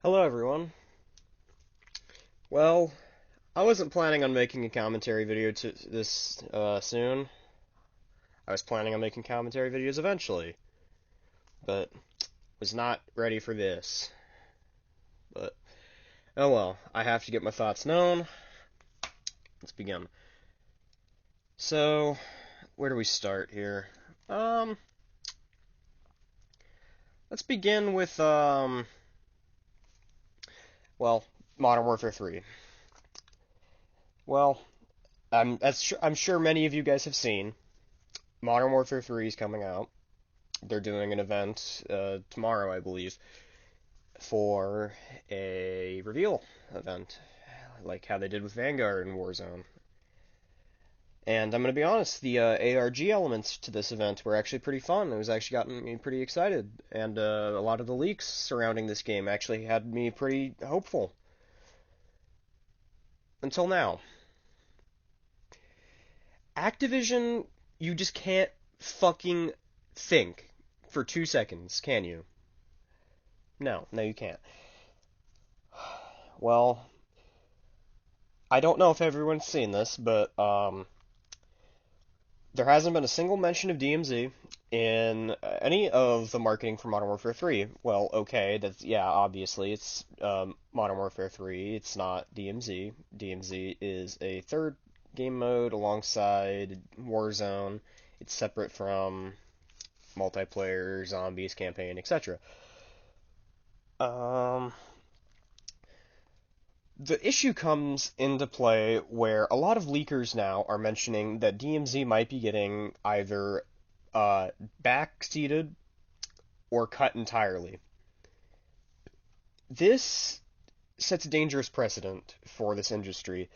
Hello, everyone. Well, I wasn't planning on making a commentary video to this soon. I was planning on making commentary videos eventually, but was not ready for this. But oh well, I have to get my thoughts known. Let's begin. So, where do we start here? Um, let's begin with well, Modern Warfare 3. Well, I'm sure many of you guys have seen Modern Warfare 3 is coming out. They're doing an event tomorrow, I believe, for a reveal event, like how they did with Vanguard and Warzone. And I'm going to be honest, the ARG elements to this event were actually pretty fun. It was actually gotten me pretty excited, and a lot of the leaks surrounding this game actually had me pretty hopeful. Until now. Activision, you just can't fucking think for 2 seconds, can you? No, you can't. Well, I don't know if everyone's seen this, but there hasn't been a single mention of DMZ in any of the marketing for Modern Warfare 3. Well, okay, that's yeah, obviously it's Modern Warfare 3. It's not DMZ. DMZ is a third game mode alongside Warzone. It's separate from multiplayer, zombies, campaign, etc. Um, the issue comes into play where a lot of leakers now are mentioning that DMZ might be getting either uh, backseated or cut entirely. This sets a dangerous precedent for this industry.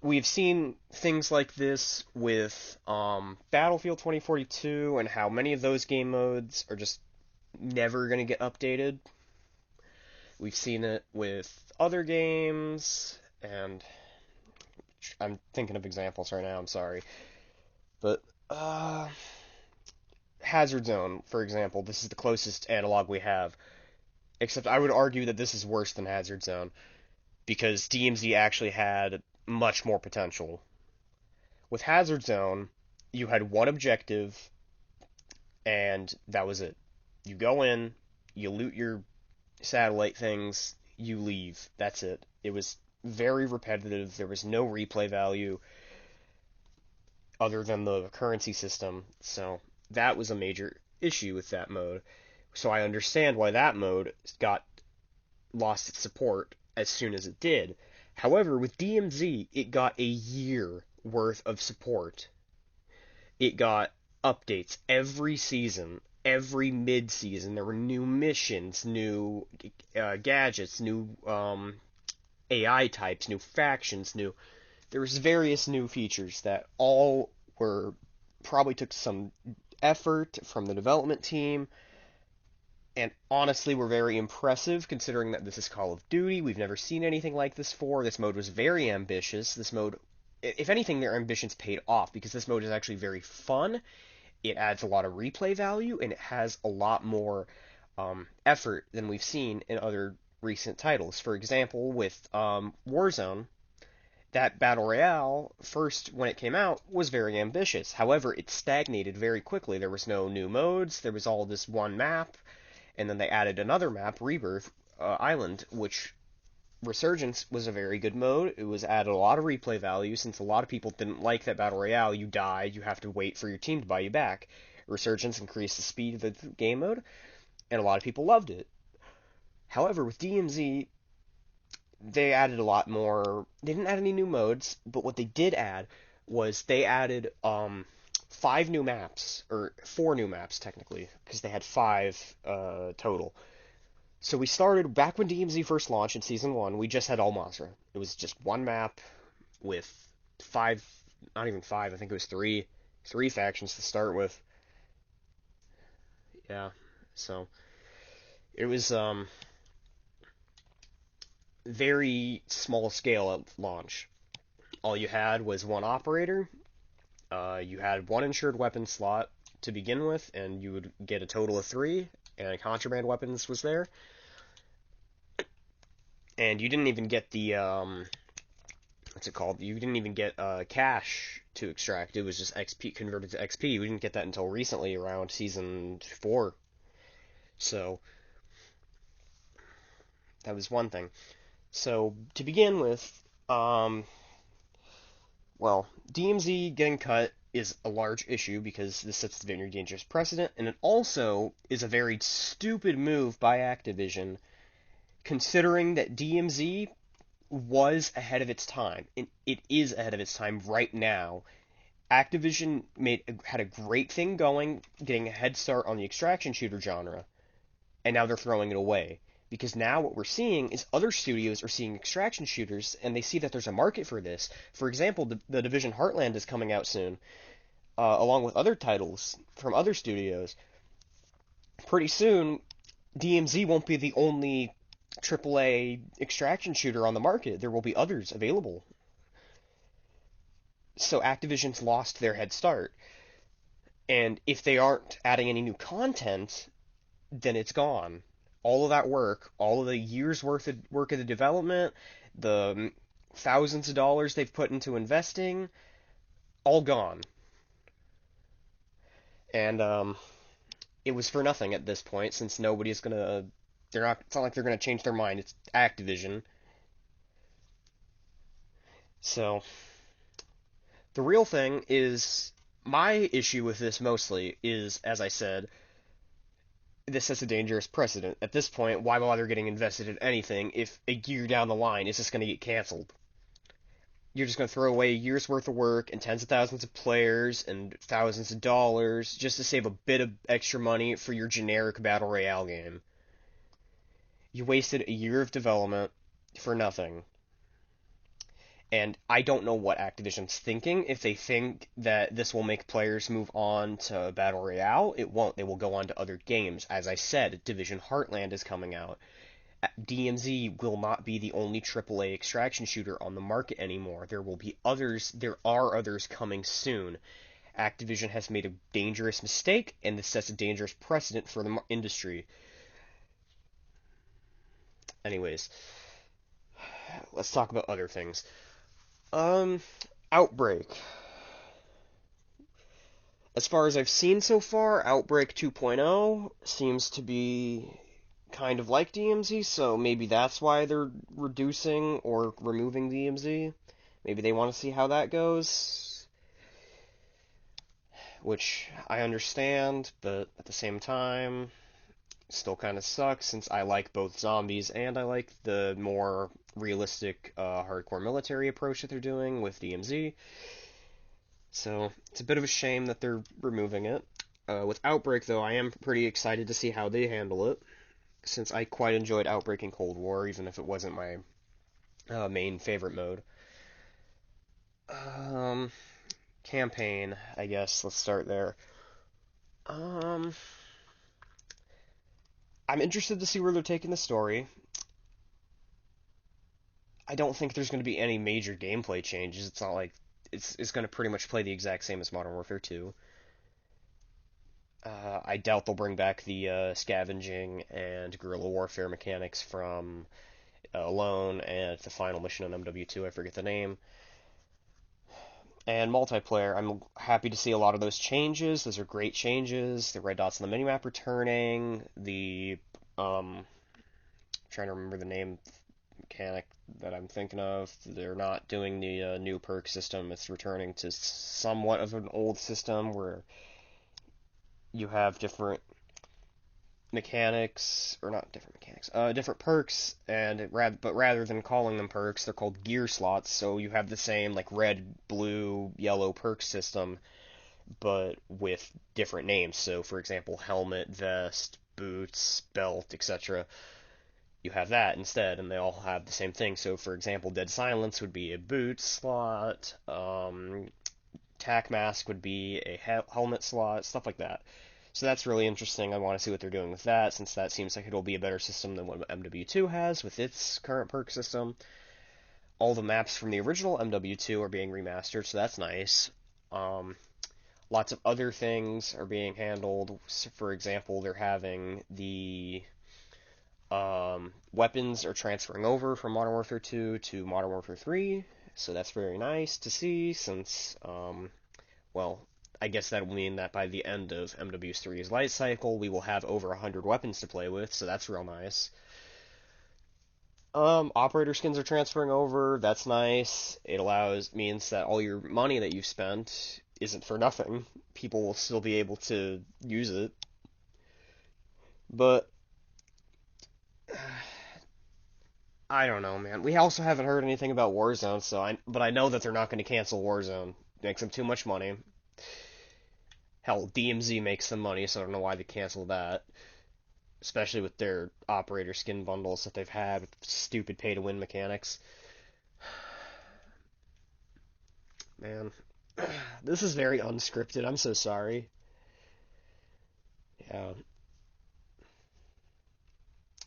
We've seen things like this with Battlefield 2042 and how many of those game modes are just never going to get updated. We've seen it with other games, and I'm thinking of examples right now, I'm sorry. But, Hazard Zone, for example, this is the closest analog we have. Except I would argue that this is worse than Hazard Zone, because DMZ actually had much more potential. With Hazard Zone, you had one objective, and that was it. You go in, you loot your satellite things, you leave. That's it. It was very repetitive. There was no replay value other than the currency system. So that was a major issue with that mode. So I understand why that mode got lost its support as soon as it did. However, with DMZ, it got a year worth of support. It got updates every season, every mid-season. There were new missions, new gadgets, new AI types, new factions, new. There was various new features that all were probably took some effort from the development team, and honestly were very impressive considering that this is Call of Duty. We've never seen anything like this before. This mode was very ambitious. This mode, if anything, their ambitions paid off because this mode is actually very fun. It adds a lot of replay value, and it has a lot more effort than we've seen in other recent titles. For example, with Warzone, that battle royale first when it came out was very ambitious. However, it stagnated very quickly. There was no new modes. There was all this one map, and then they added another map, Rebirth Island, which Resurgence was a very good mode. It was added a lot of replay value since a lot of people didn't like that battle royale. You died, you have to wait for your team to buy you back. Resurgence increased the speed of the game mode, and a lot of people loved it. However, with DMZ, they added a lot more. They didn't add any new modes, but what they did add was they added 5 new maps, or 4 new maps technically, because they had 5 total. So we started back when DMZ first launched in season one. We just had Al Masra. It was just one map with 5, not even 5. I think it was three factions to start with. Yeah, so it was very small scale at launch. All you had was one operator. You had one insured weapon slot to begin with, and you would get a total of 3. and contraband weapons was there, and you didn't even get the what's it called? You didn't even get cash to extract. It was just XP converted to XP. We didn't get that until recently, around season 4. So that was one thing. So to begin with, well, DMZ getting cut is a large issue because this sets the very dangerous precedent, and it also is a very stupid move by Activision, considering that DMZ was ahead of its time, and it is ahead of its time right now. Activision had a great thing going, getting a head start on the extraction shooter genre, and now they're throwing it away. Because now what we're seeing is other studios are seeing extraction shooters, and they see that there's a market for this. For example, the Division Heartland is coming out soon, along with other titles from other studios. Pretty soon, DMZ won't be the only AAA extraction shooter on the market. There will be others available. So Activision's lost their head start. And if they aren't adding any new content, then it's gone. All of that work, all of the years worth of work of the development, the thousands of dollars they've put into investing, all gone. And it was for nothing at this point, since nobody's gonna. They're not. It's not like they're gonna change their mind. It's Activision. So the real thing is, my issue with this mostly is, as I said, this sets a dangerous precedent. At this point, why bother getting invested in anything if a year down the line it's just going to get canceled? You're just going to throw away a year's worth of work and tens of thousands of players and thousands of dollars just to save a bit of extra money for your generic Battle Royale game. You wasted a year of development for nothing. And I don't know what Activision's thinking. If they think that this will make players move on to Battle Royale, it won't. They will go on to other games. As I said, Division Heartland is coming out. DMZ will not be the only AAA extraction shooter on the market anymore. There will be others. There are others coming soon. Activision has made a dangerous mistake, and this sets a dangerous precedent for the industry. Anyways, let's talk about other things. Um, Outbreak. As far as I've seen so far, Outbreak 2.0 seems to be kind of like DMZ, so maybe that's why they're reducing or removing DMZ. Maybe they want to see how that goes, which I understand, but at the same time, still kind of sucks since I like both zombies and I like the more realistic hardcore military approach that they're doing with DMZ. So it's a bit of a shame that they're removing it. With Outbreak, though, I am pretty excited to see how they handle it, since I quite enjoyed Outbreak in Cold War, even if it wasn't my main favorite mode. Campaign, I guess. Let's start there. I'm interested to see where they're taking the story. I don't think there's going to be any major gameplay changes. It's not like it's going to pretty much play the exact same as Modern Warfare 2. I doubt they'll bring back the scavenging and guerrilla warfare mechanics from Alone and the final mission on MW2, I forget the name. And multiplayer, I'm happy to see a lot of those changes. Those are great changes. The red dots on the minimap returning. The trying to remember the name mechanic that I'm thinking of. They're not doing the new perk system. It's returning to somewhat of an old system where you have different mechanics, or not different mechanics, different perks, and but rather than calling them perks, they're called gear slots. So you have the same like red, blue, yellow perk system, but with different names. So, for example, helmet, vest, boots, belt, etc. You have that instead, and they all have the same thing. So, for example, Dead Silence would be a boot slot, Tac Mask would be a helmet slot, stuff like that. So that's really interesting. I want to see what they're doing with that, since that seems like it'll be a better system than what MW2 has with its current perk system. All the maps from the original MW2 are being remastered, so that's nice. Lots of other things are being handled. So for example, they're having the weapons are transferring over from Modern Warfare 2 to Modern Warfare 3, so that's very nice to see since, well, I guess that will mean that by the end of MWIII's life cycle, we will have over 100 weapons to play with, so that's real nice. Operator skins are transferring over, that's nice. It means that all your money that you've spent isn't for nothing. People will still be able to use it. But I don't know, man. We also haven't heard anything about Warzone, but I know that they're not going to cancel Warzone. It makes them too much money. Hell, DMZ makes them money, so I don't know why they canceled that. Especially with their operator skin bundles that they've had with stupid pay to win mechanics. Man, this is very unscripted. I'm so sorry. Yeah.